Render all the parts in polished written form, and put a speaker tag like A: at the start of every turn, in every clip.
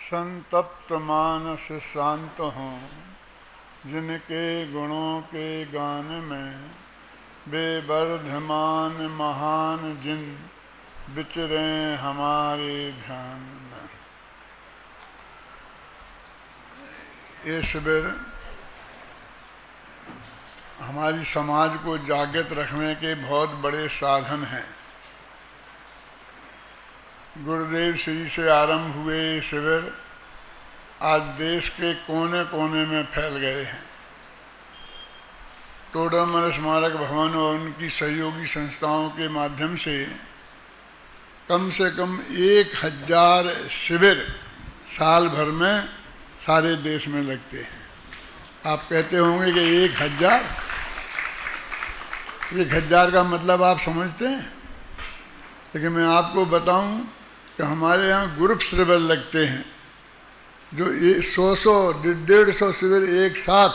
A: संतप्त मानस शांत हों, जिनके गुणों के गान में बेवर्धमान महान जिन विचरें हमारे ध्यान में। ये शिविर हमारी समाज को जागृत रखने के बहुत बड़े साधन हैं। गुरुदेव श्री से आरंभ हुए ये शिविर आज देश के कोने कोने में फैल गए हैं। टोडरमल स्मारक भवन और उनकी सहयोगी संस्थाओं के माध्यम से कम 1000 शिविर साल भर में सारे देश में लगते हैं। आप कहते होंगे कि 1000 का मतलब आप समझते हैं, लेकिन मैं आपको बताऊं कि हमारे यहाँ ग्रुप शिविर लगते हैं जो 100-150 शिविर एक साथ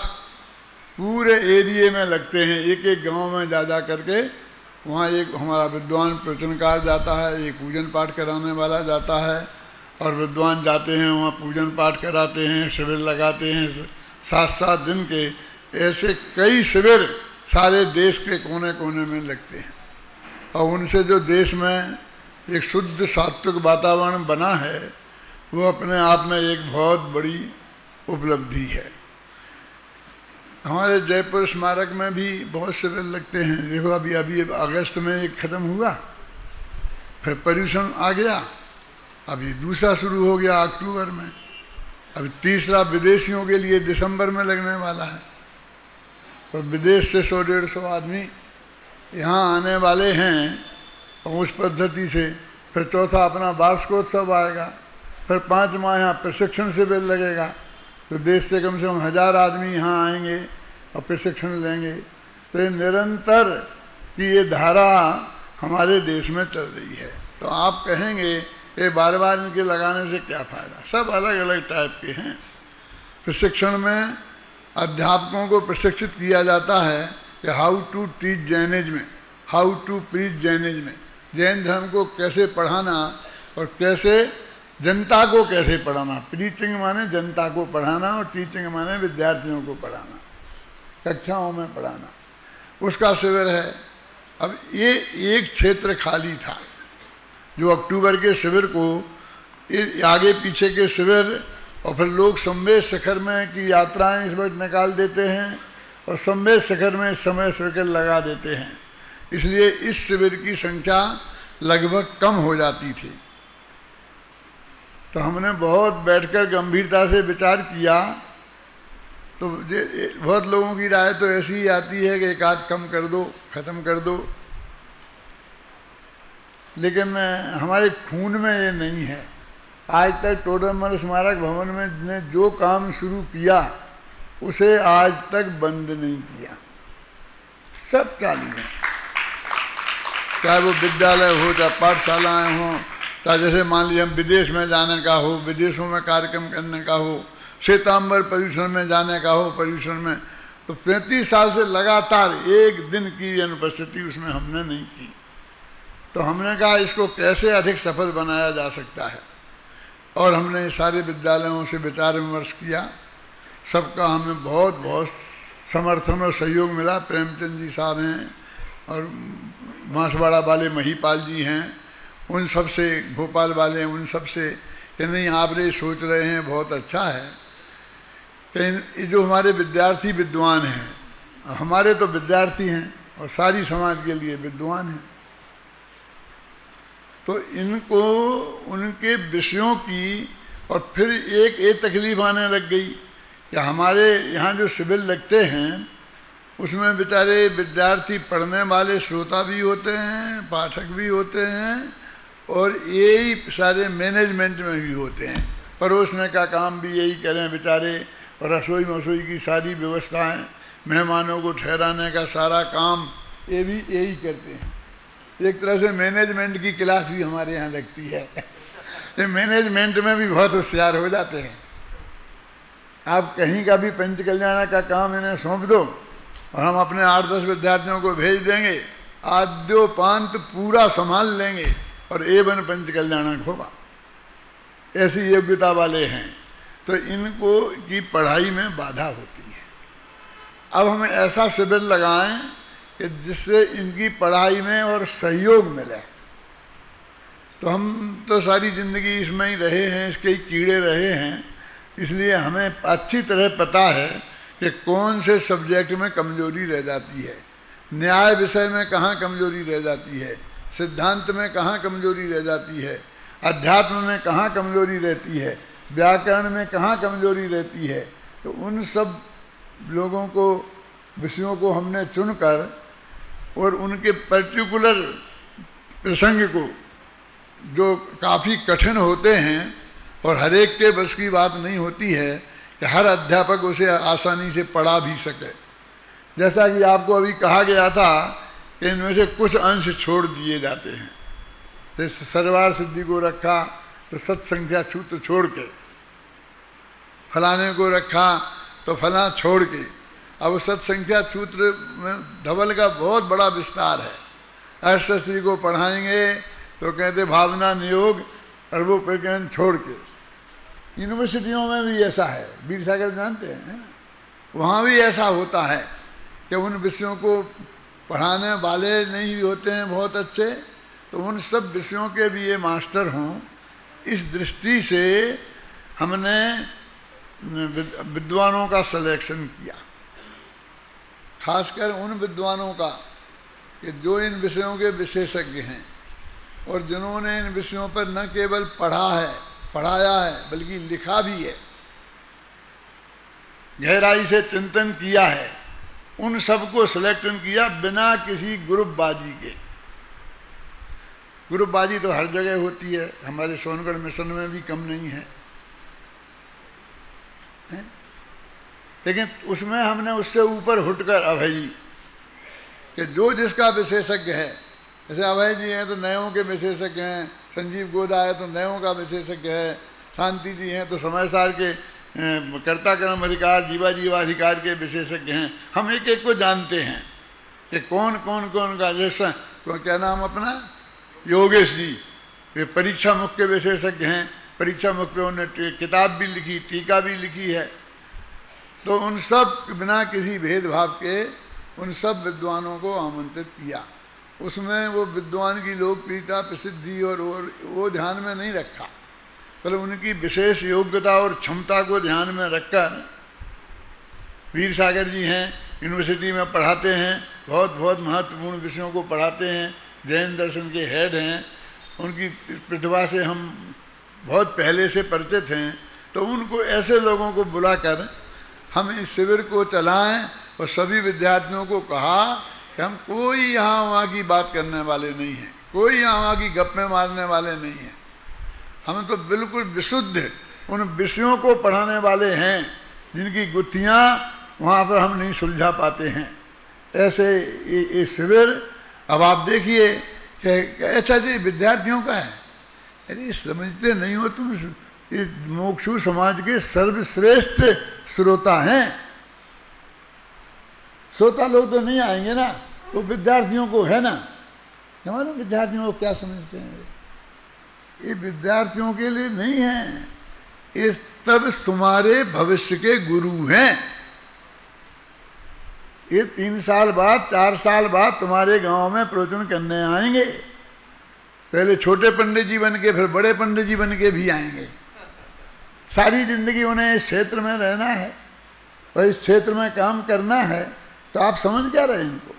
A: पूरे एरिए में लगते हैं। एक एक गांव में जा करके वहाँ एक हमारा विद्वान प्रवचनकार जाता है, एक पूजन पाठ कराने वाला जाता है और विद्वान जाते हैं वहाँ पूजन पाठ कराते हैं, शिविर लगाते हैं 7-7 दिन के। ऐसे कई शिविर सारे देश के कोने कोने में लगते हैं और उनसे जो देश में एक शुद्ध सात्विक वातावरण बना है वो अपने आप में एक बहुत बड़ी उपलब्धि है। हमारे जयपुर स्मारक में भी बहुत शिविर लगते हैं। देखो अभी अगस्त में एक ख़त्म हुआ, फिर पर्यूषण आ गया, अभी दूसरा शुरू हो गया अक्टूबर में, अभी तीसरा विदेशियों के लिए दिसंबर में लगने वाला है और विदेश से 100-150 आदमी यहाँ आने वाले हैं। और उस पद्धति से फिर चौथा अपना वार्षिकोत्सव आएगा, फिर 5 माह यहाँ प्रशिक्षण शिविर लगेगा, तो देश से कम 1000 आदमी यहाँ आएंगे और प्रशिक्षण लेंगे। तो ये निरंतर की ये धारा हमारे देश में चल रही है। तो आप कहेंगे कि बार बार इनके लगाने से क्या फ़ायदा। सब अलग अलग टाइप के हैं। प्रशिक्षण में अध्यापकों को प्रशिक्षित किया जाता है कि how to teach Jainism, how to preach Jainism, Jain धर्म को कैसे पढ़ाना और कैसे जनता को कैसे पढ़ाना। प्रीचिंग माने जनता को पढ़ाना और टीचिंग माने विद्यार्थियों को पढ़ाना, कक्षाओं में पढ़ाना। उसका शिविर है। अब ये एक क्षेत्र खाली था जो अक्टूबर के शिविर को आगे पीछे के शिविर और फिर लोग संवेद शिखर में की यात्राएं इस वक्त निकाल देते हैं और संवेद शिखर में समय शिविर लगा देते हैं, इसलिए इस शिविर की संख्या लगभग कम हो जाती थी। तो हमने बहुत बैठकर गंभीरता से विचार किया, तो बहुत लोगों की राय तो ऐसी ही आती है कि एक आध कम कर दो, ख़त्म कर दो, लेकिन हमारे खून में ये नहीं है। आज तक टोडरमल स्मारक भवन में ने जो काम शुरू किया उसे आज तक बंद नहीं किया, सब चालू है। चाहे वो विद्यालय हो, चाहे पाठशालाएँ हों, चाहे जैसे मान लीजिए हम विदेश में जाने का हो, विदेशों में कार्यक्रम करने का हो, श्वेतांबर पर्यूषण में जाने का हो, पर्यूषण में, तो 35 साल से लगातार एक दिन की अनुपस्थिति उसमें हमने नहीं की। तो हमने कहा इसको कैसे अधिक सफल बनाया जा सकता है और हमने सारे विद्यालयों से विचार विमर्श किया। सबका हमें बहुत बहुत समर्थन और सहयोग मिला। प्रेमचंद जी साहब हैं और बांसवाड़ा वाले महीपाल जी हैं, उन सब से, भोपाल वाले हैं, उन सब से कि नहीं आप ये सोच रहे हैं बहुत अच्छा है कि जो हमारे विद्यार्थी विद्वान हैं, हमारे तो विद्यार्थी हैं और सारी समाज के लिए विद्वान हैं, तो इनको उनके विषयों की और फिर एक तकलीफ आने लग गई कि हमारे यहाँ जो शिविर लगते हैं उसमें बेचारे विद्यार्थी पढ़ने वाले श्रोता भी होते हैं, पाठक भी होते हैं और यही सारे मैनेजमेंट में भी होते हैं। परोसने का काम भी यही करें बेचारे, और रसोई मसोई की सारी व्यवस्थाएं, मेहमानों को ठहराने का सारा काम ये भी यही करते हैं। एक तरह से मैनेजमेंट की क्लास भी हमारे यहाँ लगती है। ये मैनेजमेंट में भी बहुत होशियार हो जाते हैं। आप कहीं का भी पंच कल्याण का काम इन्हें सौंप दो और हम अपने 8-10 विद्यार्थियों को भेज देंगे, आद्योपांत पूरा संभाल लेंगे और एवन पंच कल्याणक होगा। ऐसी योग्यता वाले हैं, तो इनको की पढ़ाई में बाधा होती है। अब हमें ऐसा शिविर लगाएं कि जिससे इनकी पढ़ाई में और सहयोग मिले। तो हम तो सारी ज़िंदगी इसमें ही रहे हैं, इसके ही कीड़े रहे हैं, इसलिए हमें अच्छी तरह पता है कि कौन से सब्जेक्ट में कमजोरी रह जाती है, न्याय विषय में कहाँ कमजोरी रह जाती है, सिद्धांत में कहाँ कमजोरी रह जाती है, अध्यात्म में कहाँ कमजोरी रहती है, व्याकरण में कहाँ कमजोरी रहती है। तो उन सब लोगों को, विषयों को हमने चुनकर और उनके पर्टिकुलर प्रसंग को, जो काफ़ी कठिन होते हैं और हर एक के बस की बात नहीं होती है कि हर अध्यापक उसे आसानी से पढ़ा भी सके। जैसा कि आपको अभी कहा गया था कि इनमें से कुछ अंश छोड़ दिए जाते हैं। जैसे सर्वार सिद्धि को रखा तो सत्संख्या सूत्र छोड़ के, फलाने को रखा तो फला छोड़ के। अब सत्संख्या सूत्र में धवल का बहुत बड़ा विस्तार है। अष्टश्री को पढ़ाएंगे तो कहते भावना नियोग और वो प्रकरण छोड़ के। यूनिवर्सिटियों में भी ऐसा है, वीर सागर जानते हैं, वहाँ भी ऐसा होता है कि उन विषयों को पढ़ाने वाले नहीं होते हैं बहुत अच्छे, तो उन सब विषयों के भी ये मास्टर हों, इस दृष्टि से हमने विद्वानों का सिलेक्शन किया, खासकर उन विद्वानों का कि जो इन विषयों के विशेषज्ञ हैं और जिन्होंने इन विषयों पर न केवल पढ़ा है, पढ़ाया है, बल्कि लिखा भी है, गहराई से चिंतन किया है। उन सबको सिलेक्शन किया बिना किसी ग्रुपबाजी के। ग्रुपबाजी तो हर जगह होती है, हमारे सोनगढ़ मिशन में भी कम नहीं है, लेकिन उसमें हमने उससे ऊपर उठकर अभय जी कि जो जिसका विशेषज्ञ है, जैसे अभय जी हैं तो नयों के विशेषज्ञ हैं, संजीव गोदा है तो नयों का विशेषज्ञ है, शांति जी हैं तो समय सार के कर्ता कर्म अधिकार जीवा जीवाधिकार के विशेषज्ञ हैं। हम एक एक को जानते हैं कि कौन कौन कौन का, जैसा क्या नाम अपना योगेश जी, वे परीक्षा मुख के विशेषज्ञ हैं, परीक्षा मुख पे उन्होंने किताब भी लिखी, टीका भी लिखी है। तो उन सब बिना किसी भेदभाव के उन सब विद्वानों को आमंत्रित किया। उसमें वो विद्वान की लोकप्रियता, प्रसिद्धि और वो ध्यान में नहीं रखा, पर उनकी विशेष योग्यता और क्षमता को ध्यान में रखकर। वीर सागर जी हैं, यूनिवर्सिटी में पढ़ाते हैं, बहुत बहुत महत्वपूर्ण विषयों को पढ़ाते हैं, जैन दर्शन के हेड हैं, उनकी प्रतिभा से हम बहुत पहले से परिचित हैं। तो उनको ऐसे लोगों को बुलाकर हम इस शिविर को चलाएं और सभी विद्यार्थियों को कहा कि हम कोई यहाँ वहाँ की बात करने वाले नहीं हैं, कोई यहाँ वहाँ की गप्पे मारने वाले नहीं हैं, हम तो बिल्कुल विशुद्ध उन विषयों को पढ़ाने वाले हैं जिनकी गुत्थियाँ वहाँ पर हम नहीं सुलझा पाते हैं। ऐसे ये शिविर अब आप देखिए कि अच्छा जी विद्यार्थियों का है, अरे समझते नहीं हो तुम, ये मोक्षु समाज के सर्वश्रेष्ठ श्रोता हैं। श्रोता लोग तो नहीं आएंगे ना, तो विद्यार्थियों को है ना, हमारे विद्यार्थियों को क्या समझते हैं, ये विद्यार्थियों के लिए नहीं है, ये तब तुम्हारे भविष्य के गुरु हैं। ये 3 साल बाद 4 साल बाद तुम्हारे गांव में प्रवचन करने आएंगे। पहले छोटे पंडित जी बन के, फिर बड़े पंडित जी बन के भी आएंगे। सारी जिंदगी उन्हें इस क्षेत्र में रहना है और इस क्षेत्र में काम करना है। तो आप समझ क्या रहे इनको?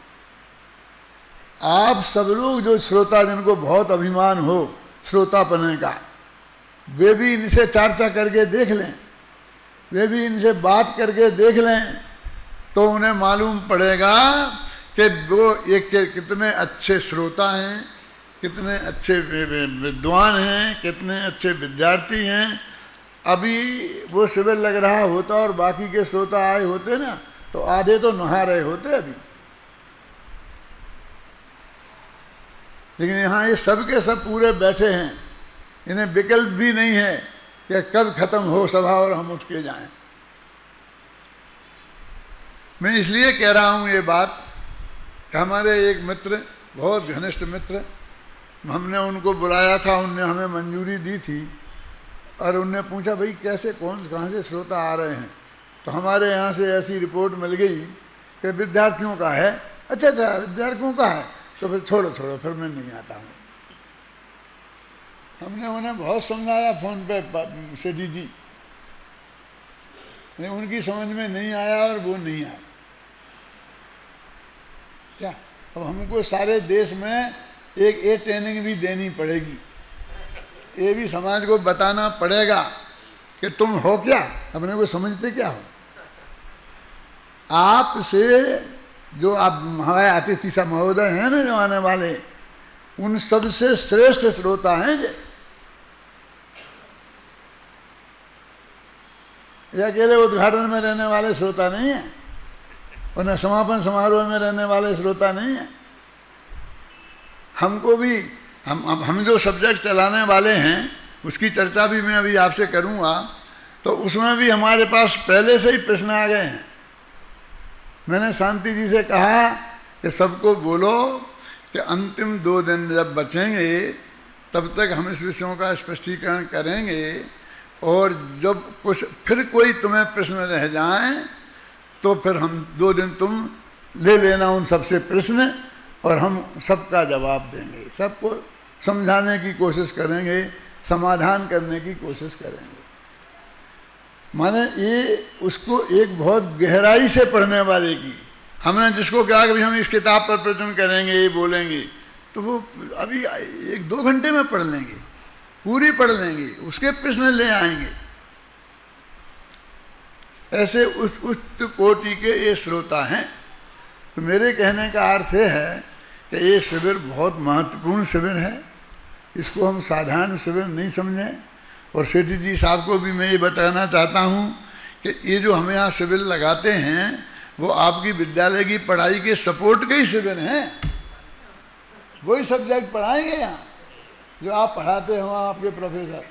A: आप सब लोग जो श्रोता, जिनको बहुत अभिमान हो श्रोतापने का, वे भी इनसे चर्चा करके देख लें, वे भी इनसे बात करके देख लें, तो उन्हें मालूम पड़ेगा कि वो एक कितने अच्छे श्रोता हैं, कितने अच्छे विद्वान हैं, कितने अच्छे विद्यार्थी हैं। अभी वो शिविर लग रहा होता और बाकी के श्रोता आए होते ना, तो आधे तो नहा रहे होते अभी। लेकिन यहाँ ये सब के सब पूरे बैठे हैं, इन्हें विकल्प भी नहीं है कि कब खत्म हो सभा और हम उठ के जाएं। मैं इसलिए कह रहा हूँ ये बात कि हमारे एक मित्र, बहुत घनिष्ठ मित्र, हमने उनको बुलाया था, उनने हमें मंजूरी दी थी और उनने पूछा भाई कैसे कहाँ से श्रोता आ रहे हैं, तो हमारे यहाँ से ऐसी रिपोर्ट मिल गई कि विद्यार्थियों का है। अच्छा विद्यार्थियों का है, तो फिर छोड़ो फिर मैं नहीं आता हूँ। हमने उन्हें बहुत समझाया फ़ोन पे सेठी जी, लेकिन उनकी समझ में नहीं आया और वो नहीं आया। क्या अब हमको सारे देश में एक ट्रेनिंग भी देनी पड़ेगी, ये भी समाज को बताना पड़ेगा कि तुम हो क्या, अपने को समझते क्या हो। आपसे जो आप हमारे अतिथि सा महोदय हैं ना जो आने वाले, उन सबसे श्रेष्ठ श्रोता हैं ये अकेले उद्घाटन में रहने वाले श्रोता नहीं है, और न समापन समारोह में रहने वाले श्रोता नहीं है। हमको भी हम जो सब्जेक्ट चलाने वाले हैं उसकी चर्चा भी मैं अभी आपसे करूंगा, तो उसमें भी हमारे पास पहले से ही प्रश्न आ गए हैं। मैंने शांति जी से कहा कि सबको बोलो कि अंतिम 2 दिन जब बचेंगे तब तक हम इस विषयों का स्पष्टीकरण करेंगे, और जब कुछ फिर कोई तुम्हें प्रश्न रह जाए तो फिर हम 2 दिन तुम ले लेना उन सबसे प्रश्न, और हम सबका जवाब देंगे, सबको समझाने की कोशिश करेंगे, समाधान करने की कोशिश करेंगे। माने ये उसको एक बहुत गहराई से पढ़ने वाले की, हमने जिसको कहा कि हम इस किताब पर प्रवचन करेंगे, ये बोलेंगे, तो वो अभी 1-2 घंटे में पढ़ लेंगे, पूरी पढ़ लेंगे, उसके प्रश्न ले आएंगे। ऐसे उस उच्च कोटि के ये श्रोता हैं। तो मेरे कहने का अर्थ है कि ये शिविर बहुत महत्वपूर्ण शिविर है, इसको हम साधारण शिविर नहीं समझें। और सेठी जी साहब को भी मैं ये बताना चाहता हूँ कि ये जो हम यहाँ शिविर लगाते हैं वो आपकी विद्यालय की पढ़ाई के सपोर्ट के ही शिविर हैं। वही सब्जेक्ट पढ़ाएंगे यहाँ जो आप पढ़ाते हो आपके प्रोफेसर।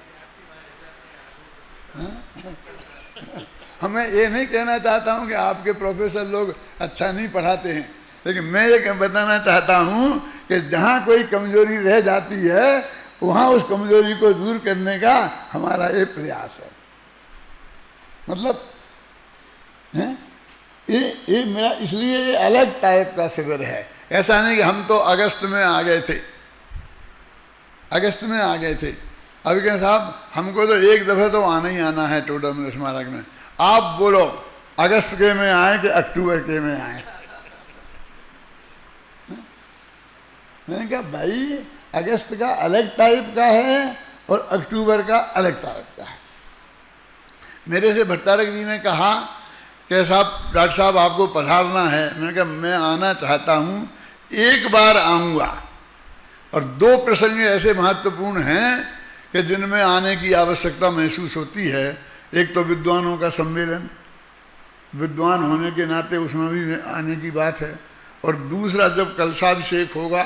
A: हमें ये नहीं कहना चाहता हूँ कि आपके प्रोफेसर लोग अच्छा नहीं पढ़ाते हैं, लेकिन मैं ये बताना चाहता हूँ कि जहाँ कोई कमजोरी रह जाती है वहाँ उस कमजोरी को दूर करने का हमारा ये प्रयास है। मतलब ये मेरा इसलिए ये अलग टाइप का शिविर है। ऐसा नहीं कि हम तो अगस्त में आ गए थे, अभी कहें साहब हमको तो एक दफ़े तो आना ही आना है टोडर स्मारक में, आप बोलो अगस्त के में आए कि अक्टूबर के में आए। मैंने कहा भाई अगस्त का अलग टाइप का है और अक्टूबर का अलग टाइप का है। मेरे से भट्टारक जी ने कहा कि साहब डॉक्टर साहब आपको पधारना है। मैंने कहा मैं आना चाहता हूँ, एक बार आऊँगा, और 2 प्रसंग ऐसे महत्वपूर्ण हैं कि जिनमें आने की आवश्यकता महसूस होती है। एक तो विद्वानों का सम्मेलन, विद्वान होने के नाते उसमें भी आने की बात है, और दूसरा जब कलशाभिषेक होगा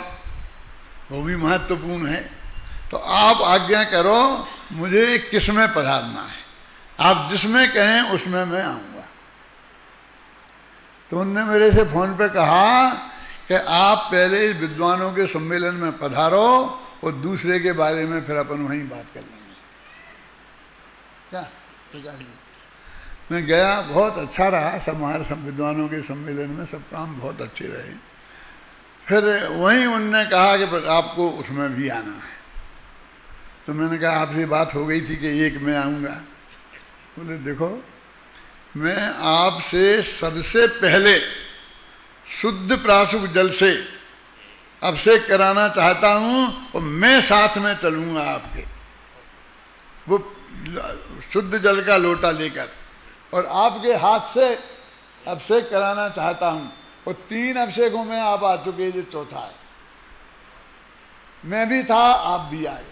A: वो भी महत्वपूर्ण है। तो आप आज्ञा करो मुझे किसमें पधारना है, आप जिसमें कहें उसमें मैं आऊँगा। तो उनने मेरे से फ़ोन पे कहा कि आप पहले विद्वानों के सम्मेलन में पधारो और दूसरे के बारे में फिर अपन वहीं बात कर लेंगे। क्या मैं गया, बहुत अच्छा रहा सब विद्वानों के सम्मेलन में, सब काम बहुत अच्छे रहे। फिर वहीं उनने कहा कि आपको उसमें भी आना है। तो मैंने कहा आपसे बात हो गई थी कि एक मैं आऊँगा। बोले देखो मैं आपसे सबसे पहले शुद्ध प्राशुक जल से अभिषेक कराना चाहता हूँ, और मैं साथ में चलूँगा आपके, वो शुद्ध जल का लोटा लेकर, और आपके हाथ से अभिषेक कराना चाहता हूँ। और 3 अभिषेकों में आप आ चुके, ये चौथा है। मैं भी था, आप भी आए।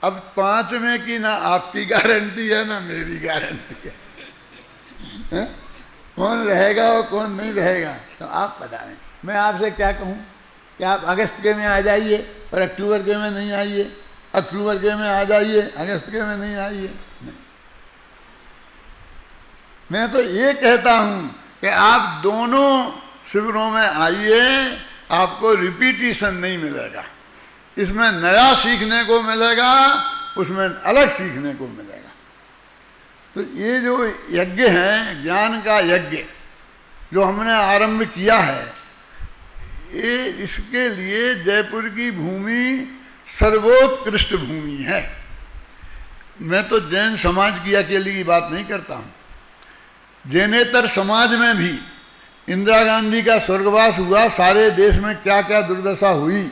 A: अब 5वें की ना आपकी गारंटी है ना मेरी गारंटी है, कौन रहेगा और कौन नहीं रहेगा तो आप बताएं। मैं आपसे क्या कहूँ कि आप अगस्त के में आ जाइए और अक्टूबर के में नहीं आइए, अक्टूबर के में आ जाइए अगस्त के में नहीं आइए। नहीं, मैं तो ये कहता हूँ कि आप दोनों शिविरों में आइए, आपको रिपीटिशन नहीं मिलेगा। इसमें नया सीखने को मिलेगा, उसमें अलग सीखने को मिलेगा। तो ये जो यज्ञ है, ज्ञान का यज्ञ जो हमने आरंभ किया है, ये इसके लिए जयपुर की भूमि सर्वोत्कृष्ट भूमि है। मैं तो जैन समाज की अकेली की बात नहीं करता हूँ, जैनेतर समाज में भी इंदिरा गांधी का स्वर्गवास हुआ, सारे देश में क्या क्या दुर्दशा हुई,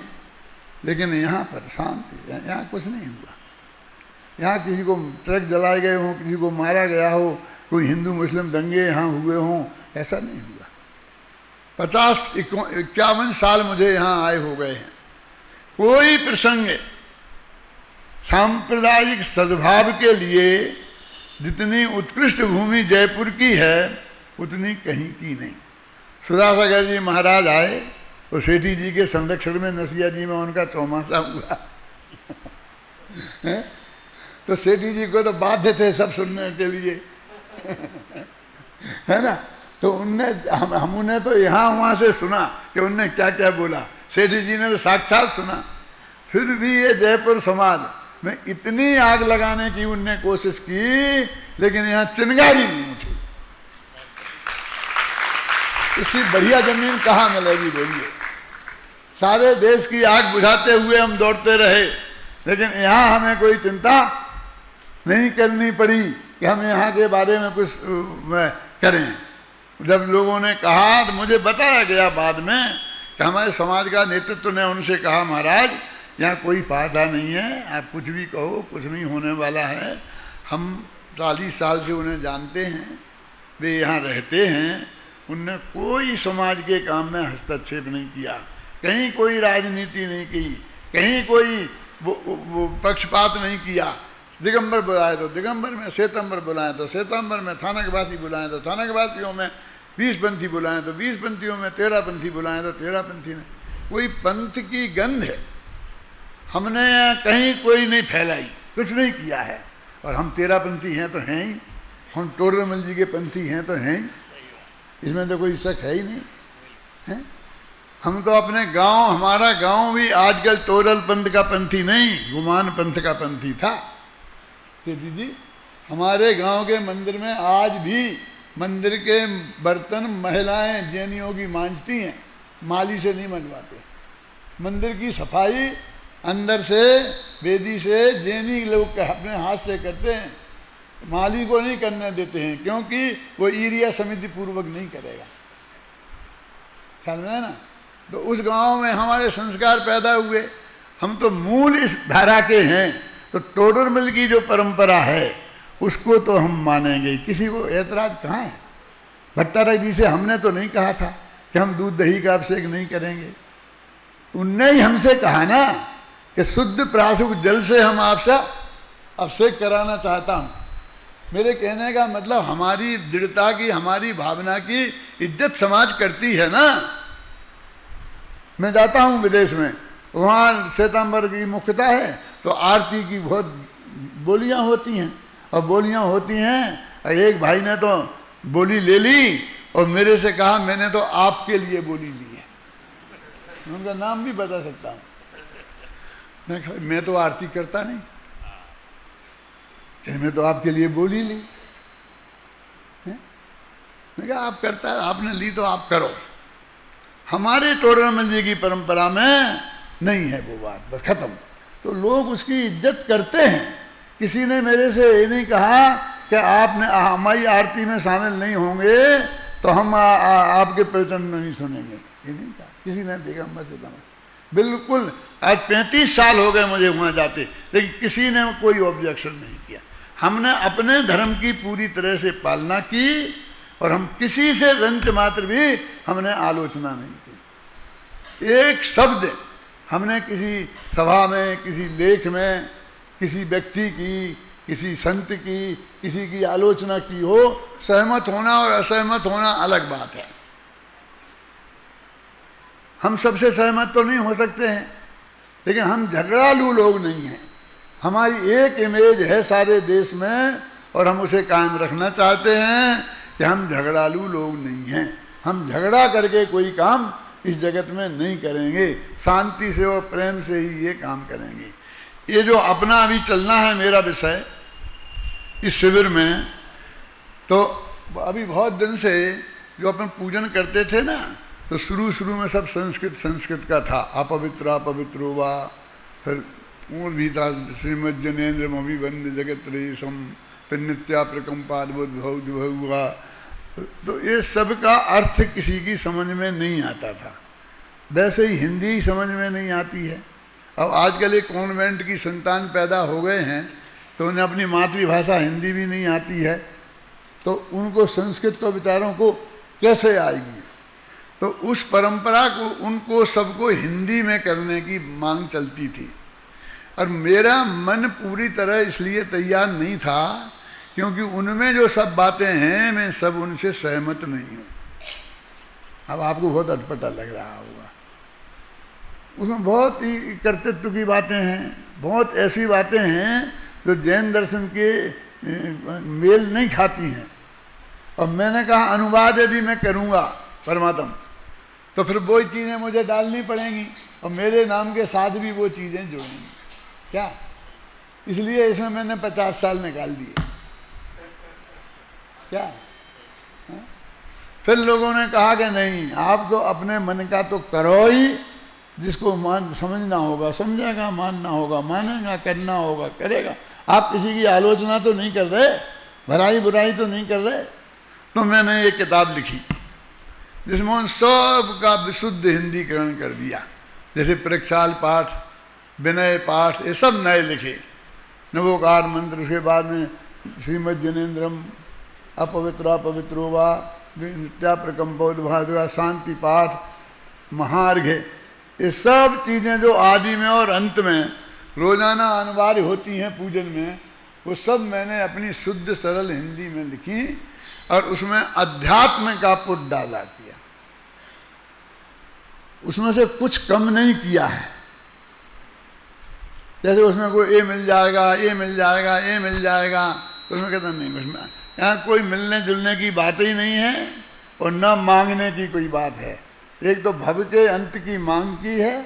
A: लेकिन यहाँ पर शांति, यहाँ कुछ नहीं हुआ। यहाँ किसी को ट्रक जलाए गए हों, किसी को मारा गया हो, कोई हिंदू मुस्लिम दंगे यहाँ हुए हों, ऐसा नहीं हुआ। 50-51 साल मुझे यहाँ आए हो गए हैं, कोई प्रसंग सांप्रदायिक सद्भाव के लिए जितनी उत्कृष्ट भूमि जयपुर की है उतनी कहीं की नहीं। सुधासागर जी महाराज आए तो सेठी जी के संरक्षण में नसिया जी में उनका चौमासा हुआ तो सेठी जी को तो बाध्य थे सब सुनने के लिए है ना। तो उनने हमने तो यहाँ वहाँ से सुना कि उनने क्या क्या बोला, सेठी जी ने तो साक्षात सुना। फिर भी ये जयपुर समाज में इतनी आग लगाने की उनने कोशिश की, लेकिन यहाँ चिंगारी नहीं उठी। इससे बढ़िया जमीन कहाँ मिलेगी बोलिए। सारे देश की आग बुझाते हुए हम दौड़ते रहे, लेकिन यहाँ हमें कोई चिंता नहीं करनी पड़ी कि हम यहाँ के बारे में कुछ करें। जब लोगों ने कहा तो मुझे बताया गया बाद में कि हमारे समाज का नेतृत्व ने उनसे कहा, महाराज यहाँ कोई फायदा नहीं है, आप कुछ भी कहो, कुछ नहीं होने वाला है। हम 40 साल से उन्हें जानते हैं, वे यहाँ रहते हैं, उनने कोई समाज के काम में हस्तक्षेप नहीं किया, कहीं कोई राजनीति नहीं की, कहीं कोई वो पक्षपात नहीं किया। दिगंबर बुलाए तो दिगंबर में, श्वेतंबर बुलाए तो श्वेतंबर में, थानकवासी बुलाए तो थानकवासियों में, 20 पंथी बुलाए तो 20 पंथियों में, 13 पंथी बुलाए तो 13 पंथी में। कोई पंथ की गंध है हमने कहीं कोई नहीं फैलाई, कुछ नहीं किया है। और हम 13 पंथी हैं तो हैं ही, हम टोडरमल जी के पंथी हैं तो हैं ही, इसमें तो कोई शक है ही नहीं है। हम तो अपने गांव, हमारा गांव भी आजकल टोडल पंथ का पंथी नहीं, गुमान पंथ का पंथी था। सेठी जी, हमारे गांव के मंदिर में आज भी मंदिर के बर्तन महिलाएं जैनियों की मांजती हैं, माली से नहीं मंजवाते। मंदिर की सफाई अंदर से वेदी से जैनी लोग अपने हाथ से करते हैं, माली को नहीं करने देते हैं, क्योंकि वो एरिया समिति पूर्वक नहीं करेगा। ख्याल में है ना। तो उस गांव में हमारे संस्कार पैदा हुए, हम तो मूल इस धारा के हैं। तो टोडरमल की जो परंपरा है उसको तो हम मानेंगे, किसी को ऐतराज कहाँ है। भट्टारक जी से हमने तो नहीं कहा था कि हम दूध दही का अभिषेक नहीं करेंगे, उनने ही हमसे कहा ना कि शुद्ध प्राशुक जल से हम आपसे अभिषेक कराना चाहता हूँ। मेरे कहने का मतलब हमारी दृढ़ता की, हमारी भावना की इज्जत समाज करती है ना। मैं जाता हूँ विदेश में, वहाँ श्वेतांबर की मुख्यता है तो आरती की बहुत बोलियाँ होती हैं, और बोलियाँ होती हैं। एक भाई ने तो बोली ले ली और मेरे से कहा मैंने तो आपके लिए बोली ली है, उनका नाम भी बता सकता हूँ। मैं तो आरती करता नहीं, मैं तो आपके लिए बोली ली। मैं कहा आप करता है, आपने ली तो आप करो। हमारे टोडरमल जी की परंपरा में नहीं है वो बात, बस खत्म। तो लोग उसकी इज्जत करते हैं। किसी ने मेरे से ये नहीं कहा कि आपने हमारी आरती में शामिल नहीं होंगे तो हम आपके प्रवचन नहीं सुनेंगे, ये नहीं कहा किसी ने। देखा मत बिल्कुल, आज 35 साल हो गए मुझे वहाँ जाते, लेकिन किसी ने कोई ऑब्जेक्शन नहीं किया। हमने अपने धर्म की पूरी तरह से पालना की और हम किसी से रंच मात्र भी हमने आलोचना नहीं की। एक शब्द हमने किसी सभा में, किसी लेख में, किसी व्यक्ति की, किसी संत की, किसी की आलोचना की हो, सहमत होना और असहमत होना अलग बात है। हम सबसे सहमत तो नहीं हो सकते हैं, लेकिन हम झगड़ालू लोग नहीं हैं। हमारी एक इमेज है सारे देश में और हम उसे कायम रखना चाहते हैं कि हम झगड़ालू लोग नहीं हैं। हम झगड़ा करके कोई काम इस जगत में नहीं करेंगे, शांति से और प्रेम से ही ये काम करेंगे। ये जो अपना अभी चलना है मेरा विषय इस शिविर में, तो अभी बहुत दिन से जो अपन पूजन करते थे ना, तो शुरू शुरू में सब संस्कृत का था, अपवित्र अपवित्र हुआ, फिर और भी था श्रीमद जनेन्द्र अभिबंध जगत रेशम, फिर नित्या प्रकम्पाद्भुत हुआ। तो ये सब का अर्थ किसी की समझ में नहीं आता था। वैसे ही हिंदी समझ में नहीं आती है। अब आजकल एक कॉन्वेंट की संतान पैदा हो गए हैं तो उन्हें अपनी मातृभाषा हिंदी भी नहीं आती है, तो उनको संस्कृत तो बेचारों को कैसे आएगी। तो उस परंपरा को उनको सबको हिंदी में करने की मांग चलती थी, और मेरा मन पूरी तरह इसलिए तैयार नहीं था क्योंकि उनमें जो सब बातें हैं मैं सब उनसे सहमत नहीं हूँ। अब आपको बहुत अटपटा लग रहा होगा, उसमें बहुत ही कर्तृत्व की बातें हैं, बहुत ऐसी बातें हैं जो जैन दर्शन के मेल नहीं खाती हैं। और मैंने कहा अनुवाद यदि मैं करूँगा परमात्म तो फिर वो चीज़ें मुझे डालनी पड़ेंगी और मेरे नाम के साथ भी वो चीज़ें जुड़ेंगी क्या, इसलिए इसमें मैंने 50 साल निकाल दिए क्या है? फिर लोगों ने कहा कि नहीं, आप तो अपने मन का तो करो ही, जिसको समझना होगा समझेगा, मानना होगा मानेगा, करना होगा करेगा। आप किसी की आलोचना तो नहीं कर रहे, भलाई बुराई तो नहीं कर रहे। तो मैंने एक किताब लिखी जिसमें उन सब का विशुद्ध हिंदीकरण कर दिया, जैसे प्रक्षाल पाठ, विनय पाठ, ये सब नए लिखे, नवोकार मंत्र, उसके बाद में श्रीमद जनेन्द्रम, अपवित्र अपवित्रो वा, नित्या प्रकम्पोद्भादुआ, शांति पाठ, महार्घ्य, ये सब चीज़ें जो आदि में और अंत में रोजाना अनिवार्य होती हैं पूजन में, वो सब मैंने अपनी शुद्ध सरल हिंदी में लिखी और उसमें अध्यात्म का पुट डाला किया, उसमें से कुछ कम नहीं किया है। जैसे उसमें कोई ये मिल जाएगा, ये मिल जाएगा, ये मिल जाएगा, तो उसमें कहता नहीं, उसमें यहाँ कोई मिलने जुलने की बात ही नहीं है और न मांगने की कोई बात है। एक तो भव के अंत की मांग की है?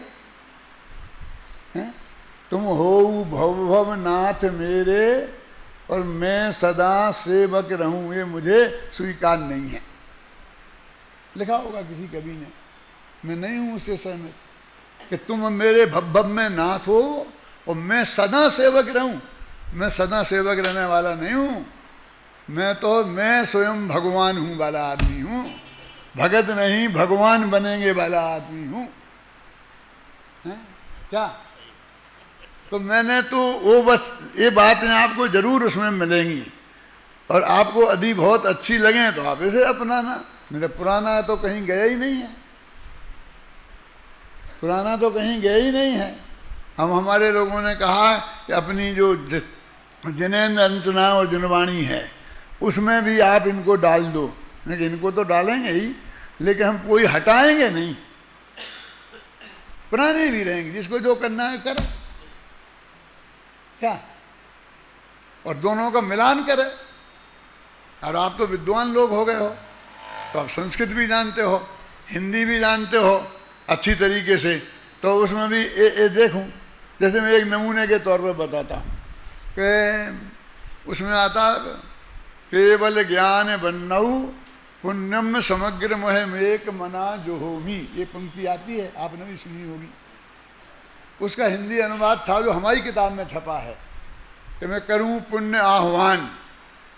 A: तुम हो भव भव नाथ मेरे और मैं सदा सेवक रहूं, ये मुझे स्वीकार नहीं है। लिखा होगा किसी कवि ने, मैं नहीं हूं उससे सहमत कि तुम मेरे भव भव में नाथ हो और मैं सदा सेवक रहूं। मैं सदा सेवक रहने वाला नहीं हूं, मैं स्वयं भगवान हूं वाला आदमी हूं, भगत नहीं भगवान बनेंगे वाला आदमी हूं। क्या? तो मैंने तो वो बस ये बातें आपको जरूर उसमें मिलेंगी और आपको यदि बहुत अच्छी लगे तो आप इसे अपनाना, नहीं तो पुराना तो कहीं गया ही नहीं है, पुराना तो कहीं गया ही नहीं है। हमारे लोगों ने कहा कि अपनी जो जनेन्द्र अंचना और जनवाणी है उसमें भी आप इनको डाल दो, लेकिन इनको तो डालेंगे ही, लेकिन हम कोई हटाएंगे नहीं, पुराने भी रहेंगे, जिसको जो करना है करे क्या, और दोनों का मिलान करे। और आप तो विद्वान लोग हो गए हो, तो आप संस्कृत भी जानते हो, हिंदी भी जानते हो अच्छी तरीके से, तो उसमें भी ये देखूं, जैसे मैं एक नमूने के तौर पर बताता हूँ कि उसमें आता केवल ज्ञान बन्नऊ पुण्यम समग्र मोह एक मना जो होमी, ये पंक्ति आती है, आपने भी सुनी होगी। उसका हिंदी अनुवाद था जो हमारी किताब में छपा है कि मैं करूं पुण्य आह्वान।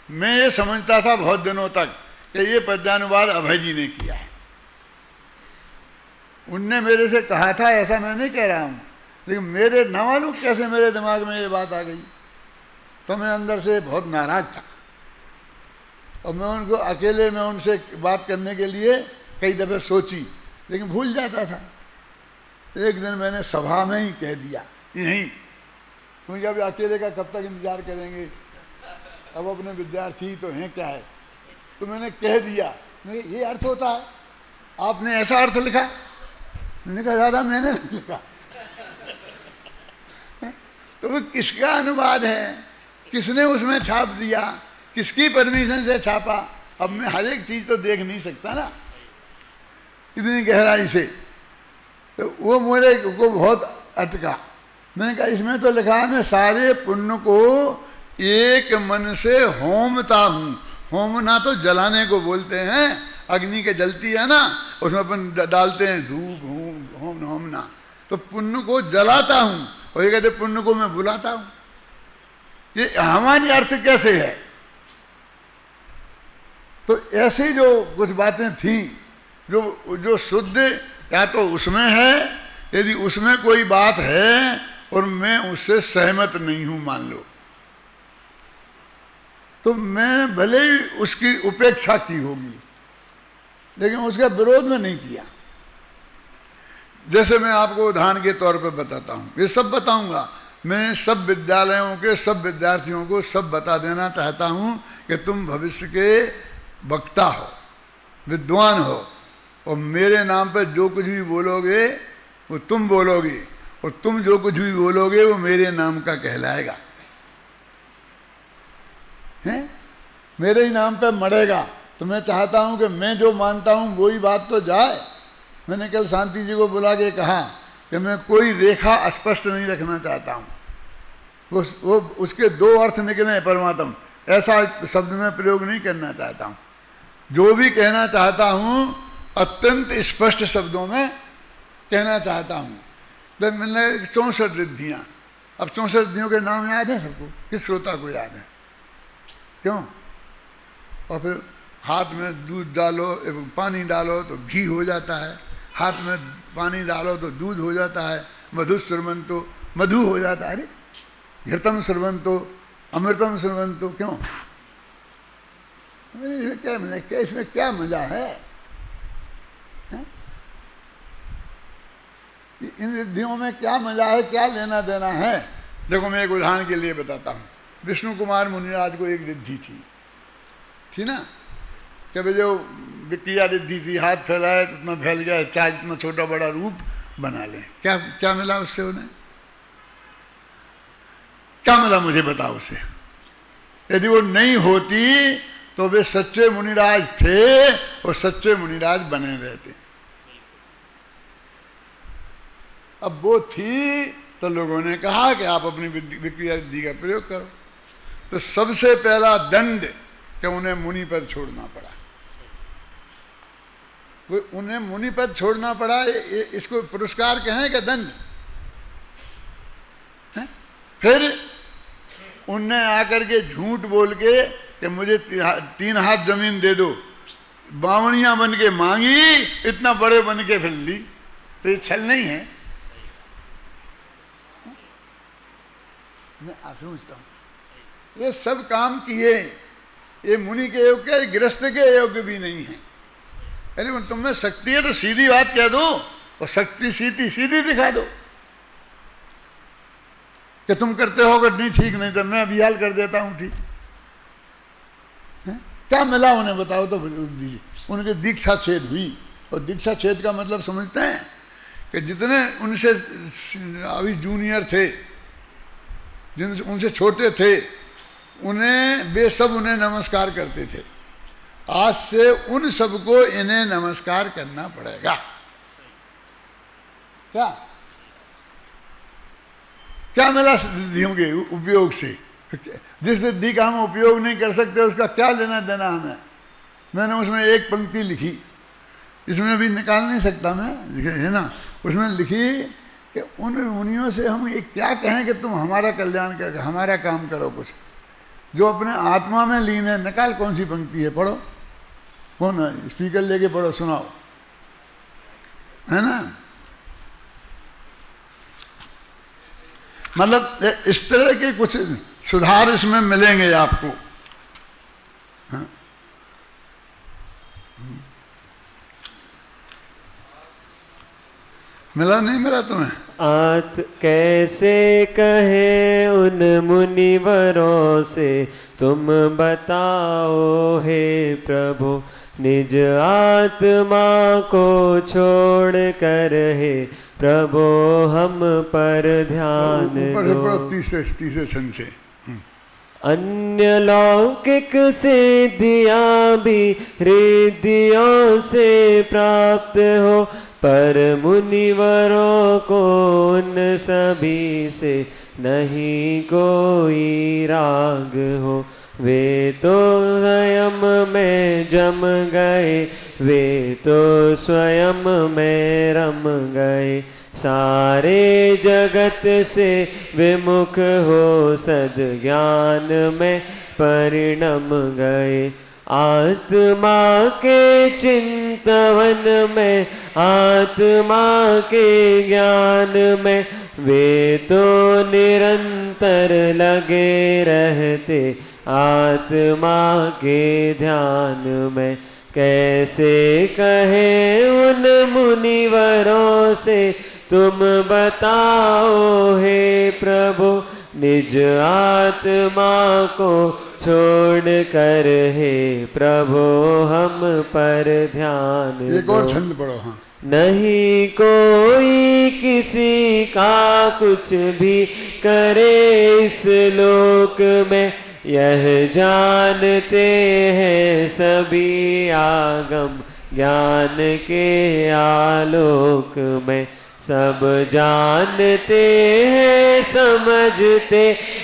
A: मैं ये समझता था बहुत दिनों तक कि ये पद्यानुवाद अभय जी ने किया है, उनने मेरे से कहा था, ऐसा मैं नहीं कह रहा हूँ, लेकिन मेरे न मालूम कैसे मेरे दिमाग में ये बात आ गई, तो मैं अंदर से बहुत नाराज था और मैं उनको अकेले में उनसे बात करने के लिए कई दफ़े सोची, लेकिन भूल जाता था। एक दिन मैंने सभा में ही कह दिया यहीं, क्योंकि अब अकेले का कब तक इंतजार करेंगे, अब अपने विद्यार्थी तो हैं क्या है, तो मैंने कह दिया, ये अर्थ होता है, आपने ऐसा अर्थ लिखा? मैंने कहा दादा मैंने लिखा। तो वो किसका अनुवाद है, किसने उसमें छाप दिया, किसकी परमिशन से छापा? अब मैं हर एक चीज़ तो देख नहीं सकता ना इतनी गहराई से, तो वो मेरे को बहुत अटका। मैंने कहा इसमें तो लिखा है मैं सारे पुण्य को एक मन से होमता हूँ, होमना तो जलाने को बोलते हैं, अग्नि के जलती है ना, उसमें अपन डालते हैं धूप होम होमना, तो पुण्य को जलाता हूं और ये कहते पुण्य को मैं बुलाता हूं। ये हमारी अर्थ कैसे है? तो ऐसे जो कुछ बातें थी जो शुद्ध या तो उसमें है, यदि उसमें कोई बात है और मैं उससे सहमत नहीं हूं मान लो, तो मैं भले ही उसकी उपेक्षा की होगी लेकिन उसके विरोध में नहीं किया। जैसे मैं आपको उदाहरण के तौर पर बताता हूं, ये सब बताऊंगा, मैं सब विद्यालयों के सब विद्यार्थियों को सब बता देना चाहता हूं कि तुम भविष्य के वक्ता हो, विद्वान हो, और मेरे नाम पर जो कुछ भी बोलोगे वो तुम बोलोगे, और तुम जो कुछ भी बोलोगे वो मेरे नाम का कहलाएगा, हैं? मेरे ही नाम पे मरेगा। तो मैं चाहता हूं कि मैं जो मानता हूं वही बात तो जाए। मैंने कल शांति जी को बुला के कहा कि मैं कोई रेखा स्पष्ट नहीं रखना चाहता हूं, वो उसके दो अर्थ निकले परमात्म, ऐसा शब्द में प्रयोग नहीं करना चाहता हूं। जो भी कहना चाहता हूं अत्यंत स्पष्ट शब्दों में कहना चाहता हूं। तो मैंने 64 रिद्धियां, अब 64 रिद्धियों के नाम याद है सबको? किस श्रोता को याद है? क्यों? और फिर हाथ में दूध डालो, पानी डालो तो घी हो जाता है, हाथ में पानी डालो तो दूध हो जाता है, मधु स्रवंतो मधु हो जाता है, अरे घृतम स्रवंतो अमृतम स्रवंतो। क्यों? इसमें क्या मजा, इसमें क्या मजा है? इन रिद्धियों में क्या मजा है, क्या लेना देना है? देखो मैं एक उदाहरण के लिए बताता हूँ। विष्णु कुमार मुनिराज को एक रिद्धि थी ना, कि भाई जो विक्रिया रिद्धि थी, हाथ फैलाए तो इतना फैल गया, चाहे इतना छोटा बड़ा रूप बना ले। क्या क्या मिला उससे? उन्हें क्या मिला मुझे बताओ उसे। यदि वो नहीं होती तो वे सच्चे मुनिराज थे और सच्चे मुनिराज बने रहते। अब वो थी तो लोगों ने कहा कि आप अपनी विक्रिया रिद्धि का प्रयोग करो। तो सबसे पहला दंड कि उन्हें मुनि पद छोड़ना पड़ा। उन्हें मुनि पद छोड़ना पड़ा, इसको पुरस्कार कहें कि दंड? फिर उनने आकर के झूठ बोल के कि मुझे 3 हाथ जमीन दे दो, बावणियां बन के मांगी, इतना बड़े बन के फिर ली। तो ये छल नहीं है? मैं आप समझता हूं ये सब काम किए, ये मुनि के योग्य, गृहस्थ के योग्य भी नहीं है। अरे तुम में शक्ति है तो सीधी बात कह दो, और शक्ति सीधी दिखा दो कि तुम करते हो अगर नहीं ठीक, नहीं तो मैं अभी हाल कर देता हूं ठीक। क्या मिला उन्हें बताओ तो? उनके दीक्षा छेद हुई, और दीक्षा छेद का मतलब समझते हैं कि जितने उनसे अभी जूनियर थे, जिन उनसे छोटे थे, उन्हें वे सब उन्हें नमस्कार करते थे। आज से उन सबको इन्हें नमस्कार करना पड़ेगा। क्या क्या मिला रिद्धियों के उपयोग से? जिस रिद्धि का हम उपयोग नहीं कर सकते उसका क्या लेना देना हमें? मैंने उसमें एक पंक्ति लिखी, इसमें अभी निकाल नहीं सकता मैं, है ना, उसमें लिखी कि उन मुनियों से हम ये क्या कहें कि तुम हमारा कल्याण कर, हमारा काम करो कुछ, जो अपने आत्मा में लीन है। निकाल, कौन सी पंक्ति है? पढ़ो, कौन है? स्पीकर लेके पढ़ो, सुनाओ, है ना। मतलब इस तरह के कुछ सुधार इसमें मिलेंगे आपको। हाँ? मिला नहीं मिला तुम्हें?
B: आत कैसे कहे उन मुनिवरों से, तुम बताओ हे प्रभु, निज आत्मा को छोड़ कर हे प्रभु हम पर ध्यान दो।
A: तीसरे छंद से
B: अन्य लौकिक सिद्धियां भी रिद्धियों से प्राप्त हो, पर मुनिवरों को उन सभी से नहीं कोई राग हो। वे तो स्वयं में जम गए, वे तो स्वयं में रम गए। सारे जगत से विमुख हो सद्ज्ञान में परिणम गए। आत्मा के चिंतवन में, आत्मा के ज्ञान में वे तो निरंतर लगे रहते। आत्मा के ध्यान में कैसे कहे उन मुनिवरों से, तुम बताओ हे प्रभु। निज आत्मा को छोड़ कर हे प्रभु हम पर ध्यान
A: एक और छंद पढ़ो। हाँ,
B: नहीं कोई किसी का कुछ भी करे इस लोक में, यह जानते हैं सभी आगम ज्ञान के आलोक में। सब जानते हैं समझते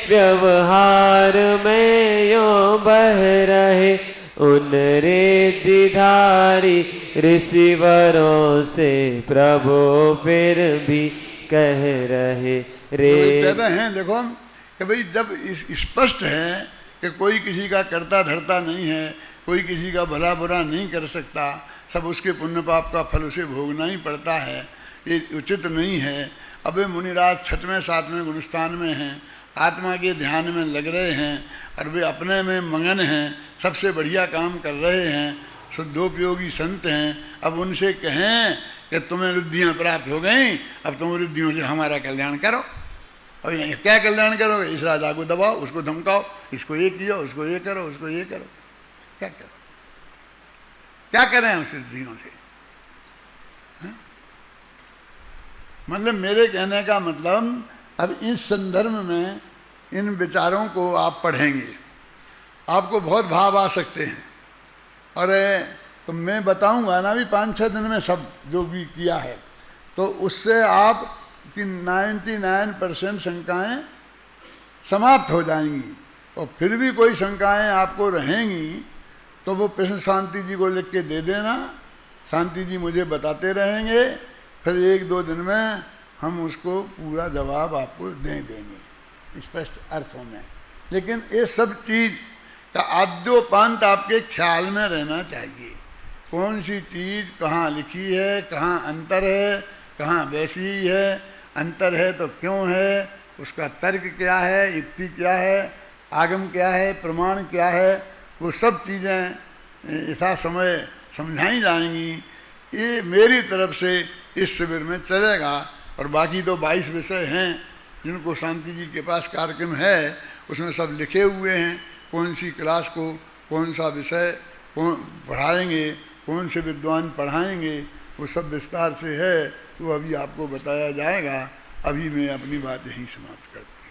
B: व्यवहार में यो बह रहे, उन रिद्धिधारी ऋषिवरों से प्रभु फिर भी कह रहे रे।
A: कहते हैं देखो कि भाई जब स्पष्ट है कि कोई किसी का करता धरता नहीं है, कोई किसी का भला बुरा नहीं कर सकता, सब उसके पुण्य पाप का फल उसे भोगना ही पड़ता है, ये उचित नहीं है। अब वे मुनिराज 6वें 7वें गुणस्थान में हैं, आत्मा के ध्यान में लग रहे हैं और वे अपने में मगन हैं, सबसे बढ़िया काम कर रहे हैं, शुद्धोपयोगी संत हैं। अब उनसे कहें कि तुम्हें रिद्धियाँ प्राप्त हो गई, अब तुम रिद्धियों से हमारा कल्याण करो। और क्या कल्याण करोगे? इस राजा को दबाओ, उसको धमकाओ, इसको ये किया, उसको ये करो, उसको ये करो। क्या करो? क्या करें उस रिद्धियों से? मतलब मेरे कहने का मतलब अब इस संदर्भ में इन विचारों को आप पढ़ेंगे, आपको बहुत भाव आ सकते हैं। और तो मैं बताऊंगा ना भी 5-6 दिन में सब जो भी किया है, तो उससे आप की 99% शंकाएं समाप्त हो जाएंगी। और फिर भी कोई शंकाएं आपको रहेंगी तो वो प्रश्न शांति जी को लिख के दे देना, शांति जी मुझे बताते रहेंगे, फिर 1-2 दिन में हम उसको पूरा जवाब आपको दे देंगे स्पष्ट अर्थों में। लेकिन ये सब चीज़ का आद्योपांत आपके ख्याल में रहना चाहिए। कौन सी चीज़ कहाँ लिखी है, कहाँ अंतर है, कहाँ वैसी है, अंतर है तो क्यों है, उसका तर्क क्या है, युक्ति क्या है, आगम क्या है, प्रमाण क्या है, वो सब चीज़ें यथा समय समझाई जाएंगी। ये मेरी तरफ से इस शिविर में चलेगा। और बाकी तो 22 विषय हैं जिनको शांति जी के पास कार्यक्रम है, उसमें सब लिखे हुए हैं। कौन सी क्लास को कौन सा विषय कौन पढ़ाएंगे, कौन से विद्वान पढ़ाएंगे, वो सब विस्तार से है, तो अभी आपको बताया जाएगा। अभी मैं अपनी बात यहीं समाप्त करता हूँ।